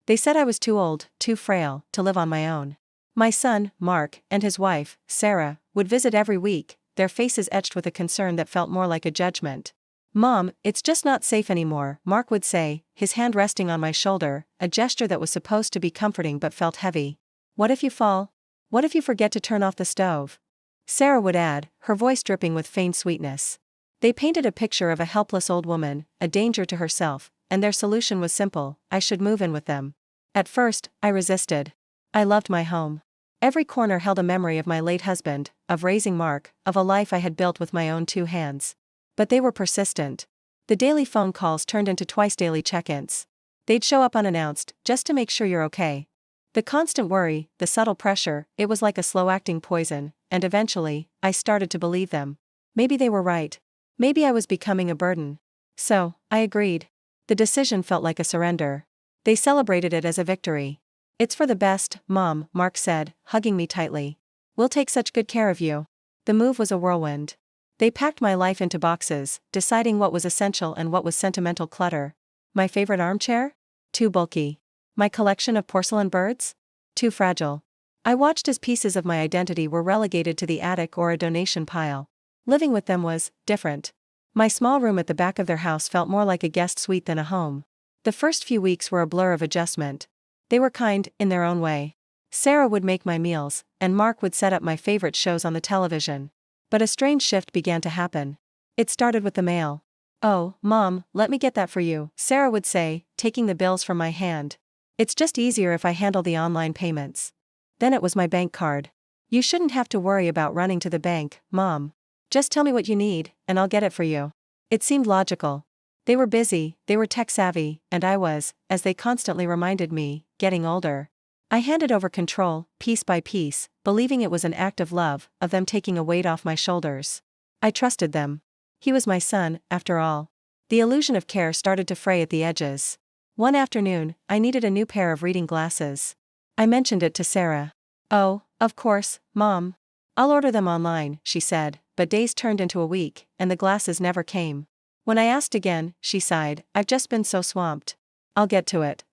They said I was too old, too frail, to live on my own. My son, Mark, and his wife, Sarah, would visit every week, their faces etched with a concern that felt more like a judgment. "Mom, it's just not safe anymore," Mark would say, his hand resting on my shoulder, a gesture that was supposed to be comforting but felt heavy. "What if you fall? What if you forget to turn off the stove?" Sarah would add, her voice dripping with feigned sweetness. They painted a picture of a helpless old woman, a danger to herself, and their solution was simple: I should move in with them. At first, I resisted. I loved my home. Every corner held a memory of my late husband, of raising Mark, of a life I had built with my own 2 hands. But they were persistent. The daily phone calls turned into twice-daily check-ins. They'd show up unannounced, just to make sure you're okay. The constant worry, the subtle pressure, it was like a slow-acting poison, and eventually, I started to believe them. Maybe they were right. Maybe I was becoming a burden. So, I agreed. The decision felt like a surrender. They celebrated it as a victory. "It's for the best, Mom," Mark said, hugging me tightly. "We'll take such good care of you." The move was a whirlwind. They packed my life into boxes, deciding what was essential and what was sentimental clutter. My favorite armchair? Too bulky. My collection of porcelain birds? Too fragile. I watched as pieces of my identity were relegated to the attic or a donation pile. Living with them was different. My small room at the back of their house felt more like a guest suite than a home. The first few weeks were a blur of adjustment. They were kind, in their own way. Sarah would make my meals, and Mark would set up my favorite shows on the television. But a strange shift began to happen. It started with the mail. "Oh, Mom, let me get that for you," Sarah would say, taking the bills from my hand. "It's just easier if I handle the online payments." Then it was my bank card. "You shouldn't have to worry about running to the bank, Mom. Just tell me what you need, and I'll get it for you." It seemed logical. They were busy, they were tech-savvy, and I was, as they constantly reminded me, getting older. I handed over control, piece by piece, believing it was an act of love, of them taking a weight off my shoulders. I trusted them. He was my son, after all. The illusion of care started to fray at the edges. One afternoon, I needed a new pair of reading glasses. I mentioned it to Sarah. "Oh, of course, Mom. I'll order them online," she said, but days turned into a week, and the glasses never came. When I asked again, she sighed, "I've just been so swamped." "I'll get to it."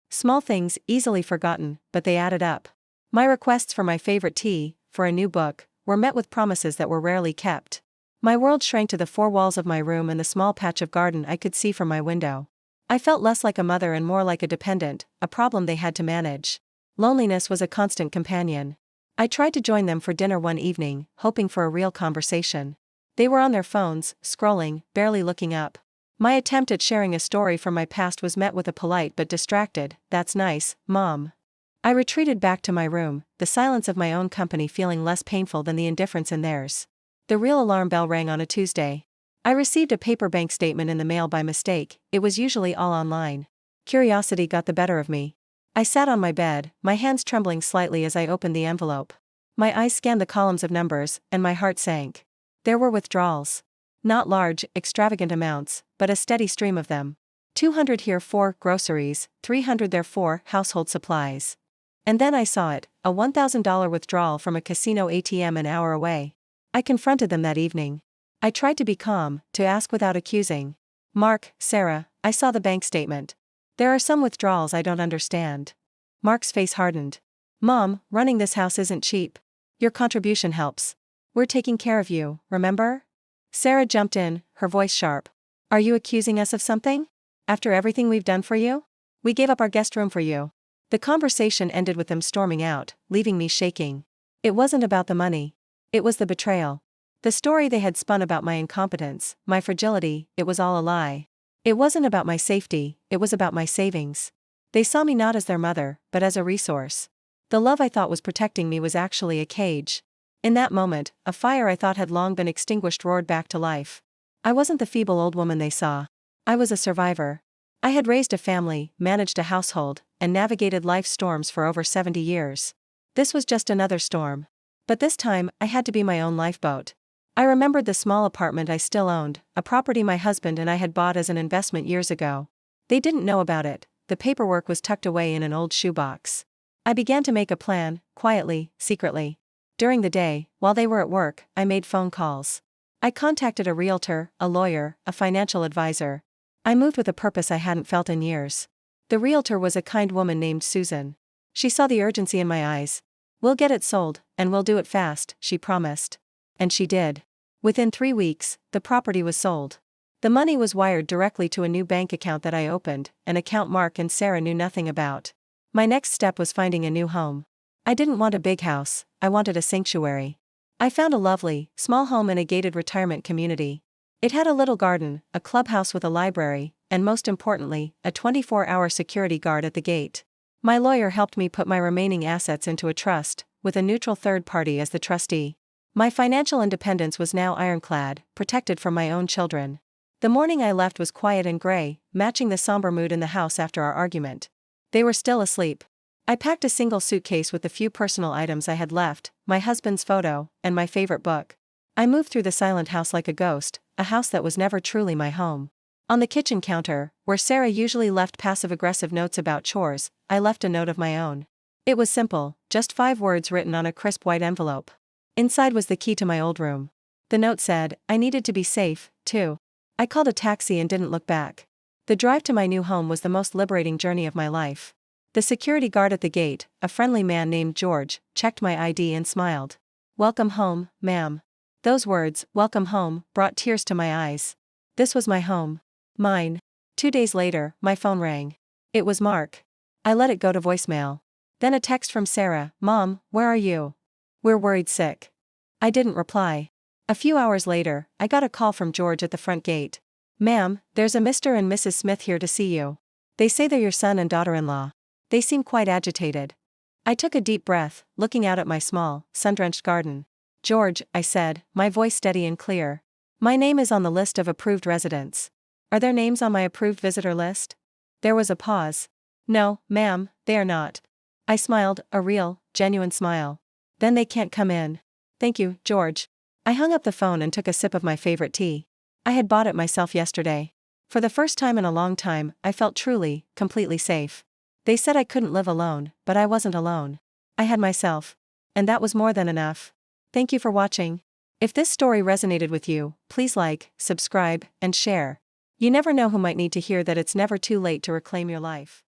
Small things, easily forgotten, but they added up. My requests for my favorite tea, for a new book, were met with promises that were rarely kept. My world shrank to the 4 walls of my room and the small patch of garden I could see from my window. I felt less like a mother and more like a dependent, a problem they had to manage. Loneliness was a constant companion. I tried to join them for dinner one evening, hoping for a real conversation. They were on their phones, scrolling, barely looking up. My attempt at sharing a story from my past was met with a polite but distracted, "That's nice, Mom." I retreated back to my room, the silence of my own company feeling less painful than the indifference in theirs. The real alarm bell rang on a Tuesday. I received a paper bank statement in the mail by mistake. It was usually all online. Curiosity got the better of me. I sat on my bed, my hands trembling slightly as I opened the envelope. My eyes scanned the columns of numbers, and my heart sank. There were withdrawals. Not large, extravagant amounts, but a steady stream of them. 200 here for groceries, 300 there for household supplies. And then I saw it, a $1,000 withdrawal from a casino ATM an hour away. I confronted them that evening. I tried to be calm, to ask without accusing. "Mark, Sarah, I saw the bank statement. There are some withdrawals I don't understand." Mark's face hardened. "Mom, running this house isn't cheap. Your contribution helps. We're taking care of you, remember?" Sarah jumped in, her voice sharp. "Are you accusing us of something? After everything we've done for you? We gave up our guest room for you." The conversation ended with them storming out, leaving me shaking. It wasn't about the money. It was the betrayal. The story they had spun about my incompetence, my fragility, it was all a lie. It wasn't about my safety, it was about my savings. They saw me not as their mother, but as a resource. The love I thought was protecting me was actually a cage. In that moment, a fire I thought had long been extinguished roared back to life. I wasn't the feeble old woman they saw. I was a survivor. I had raised a family, managed a household, and navigated life's storms for over 70 years. This was just another storm. But this time, I had to be my own lifeboat. I remembered the small apartment I still owned, a property my husband and I had bought as an investment years ago. They didn't know about it, the paperwork was tucked away in an old shoebox. I began to make a plan, quietly, secretly. During the day, while they were at work, I made phone calls. I contacted a realtor, a lawyer, a financial advisor. I moved with a purpose I hadn't felt in years. The realtor was a kind woman named Susan. She saw the urgency in my eyes. "We'll get it sold, and we'll do it fast," she promised. And she did. Within 3 weeks, the property was sold. The money was wired directly to a new bank account that I opened, an account Mark and Sarah knew nothing about. My next step was finding a new home. I didn't want a big house, I wanted a sanctuary. I found a lovely, small home in a gated retirement community. It had a little garden, a clubhouse with a library, and most importantly, a 24-hour security guard at the gate. My lawyer helped me put my remaining assets into a trust, with a neutral third party as the trustee. My financial independence was now ironclad, protected from my own children. The morning I left was quiet and gray, matching the somber mood in the house after our argument. They were still asleep. I packed a single suitcase with the few personal items I had left, my husband's photo, and my favorite book. I moved through the silent house like a ghost, a house that was never truly my home. On the kitchen counter, where Sarah usually left passive-aggressive notes about chores, I left a note of my own. It was simple, just 5 words written on a crisp white envelope. Inside was the key to my old room. The note said, I needed to be safe, too. I called a taxi and didn't look back. The drive to my new home was the most liberating journey of my life. The security guard at the gate, a friendly man named George, checked my ID and smiled. "Welcome home, ma'am." Those words, "welcome home," brought tears to my eyes. This was my home. Mine. 2 days later, my phone rang. It was Mark. I let it go to voicemail. Then a text from Sarah, "Mom, where are you? We're worried sick." I didn't reply. A few hours later, I got a call from George at the front gate. "Ma'am, there's a Mr. and Mrs. Smith here to see you. They say they're your son and daughter-in-law. They seem quite agitated." I took a deep breath, looking out at my small, sun-drenched garden. "George," I said, my voice steady and clear. "My name is on the list of approved residents. Are their names on my approved visitor list?" There was a pause. "No, ma'am, they are not." I smiled, a real, genuine smile. "Then they can't come in." "Thank you, George." I hung up the phone and took a sip of my favorite tea. I had bought it myself yesterday. For the first time in a long time, I felt truly, completely safe. They said I couldn't live alone, but I wasn't alone. I had myself. And that was more than enough. Thank you for watching. If this story resonated with you, please like, subscribe, and share. You never know who might need to hear that it's never too late to reclaim your life.